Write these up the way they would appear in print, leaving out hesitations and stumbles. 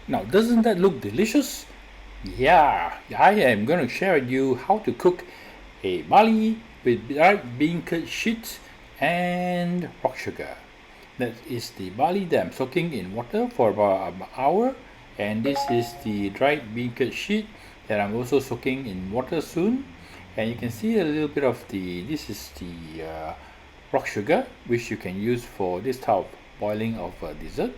Now, doesn't that look delicious? Yeah, I am going to share with you how to cook a barley with dried bean curd sheet and rock sugar. That is the barley that I'm soaking in water for about an hour, and this is the dried bean curd sheet that I'm also soaking in water soon. And you can see a little bit of this is the rock sugar, which you can use for this type of boiling of dessert.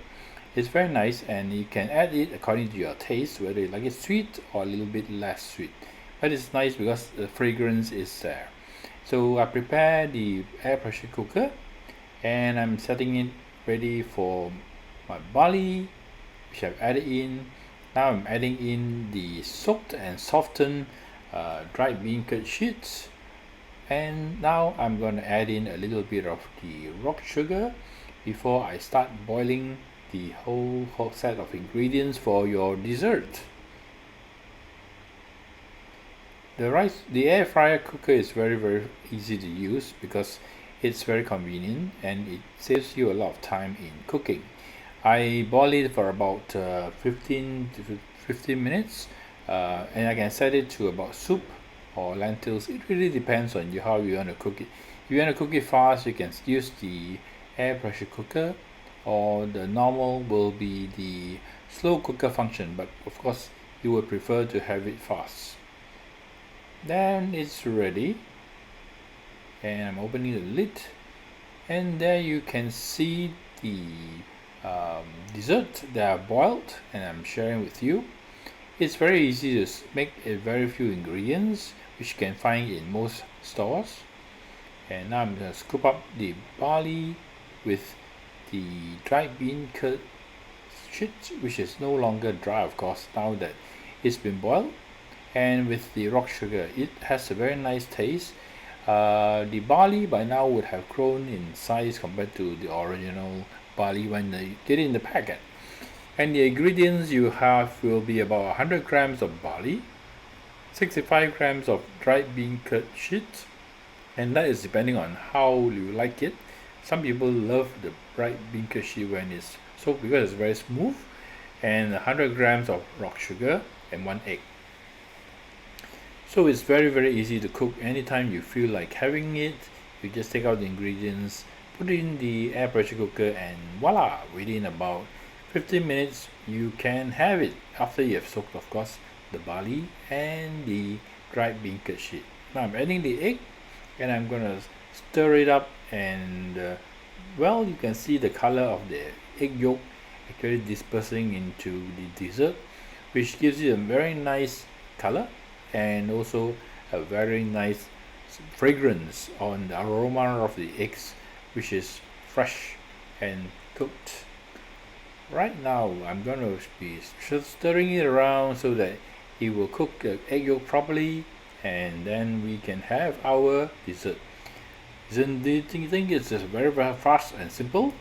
It's very nice, and you can add it according to your taste, whether you like it sweet or a little bit less sweet. But it's nice because the fragrance is there. So I prepare the air pressure cooker, and I'm setting it ready for my barley, which I've added in. Now I'm adding in the soaked and softened dried bean curd sheets, and now I'm going to add in a little bit of the rock sugar before I start boiling the whole set of ingredients for your dessert. The air fryer cooker is very easy to use because it's very convenient and it saves you a lot of time in cooking. I boil it for about 15 to 15 minutes, and I can set it to about soup or lentils. It really depends on you how you want to cook it. If you want to cook it fast, you can use the air pressure cooker, or the normal will be the slow cooker function, but of course you would prefer to have it fast. Then it's ready, and I'm opening the lid, and there you can see the dessert that I boiled and I'm sharing with you. It's very easy to make a very few ingredients which you can find in most stores. And now I'm going to scoop up the barley with the dried bean curd sheet, which is no longer dry, of course, now that it's been boiled, and with the rock sugar. It has a very nice taste. The barley by now would have grown in size compared to the original barley when they did it in the packet. And the ingredients you have will be about 100 grams of barley, 65 grams of dried bean curd sheet, and that is depending on how you like it. Some people love the dried bean curd sheet when it's soaked because it's very smooth, and 100 grams of rock sugar and 1 egg. So it's very easy to cook. Anytime you feel like having it, you just take out the ingredients, put it in the air pressure cooker, and voila, within about 15 minutes you can have it, after you have soaked, of course, the barley and the dried bean curd sheet. Now I'm adding the egg, and I'm gonna stir it up, and well, you can see the color of the egg yolk actually dispersing into the dessert, which gives you a very nice color and also a very nice fragrance on the aroma of the eggs, which is fresh and cooked. Right now I'm going to be stirring it around so that it will cook the egg yolk properly, and then we can have our dessert. Do you think it's just very fast and simple?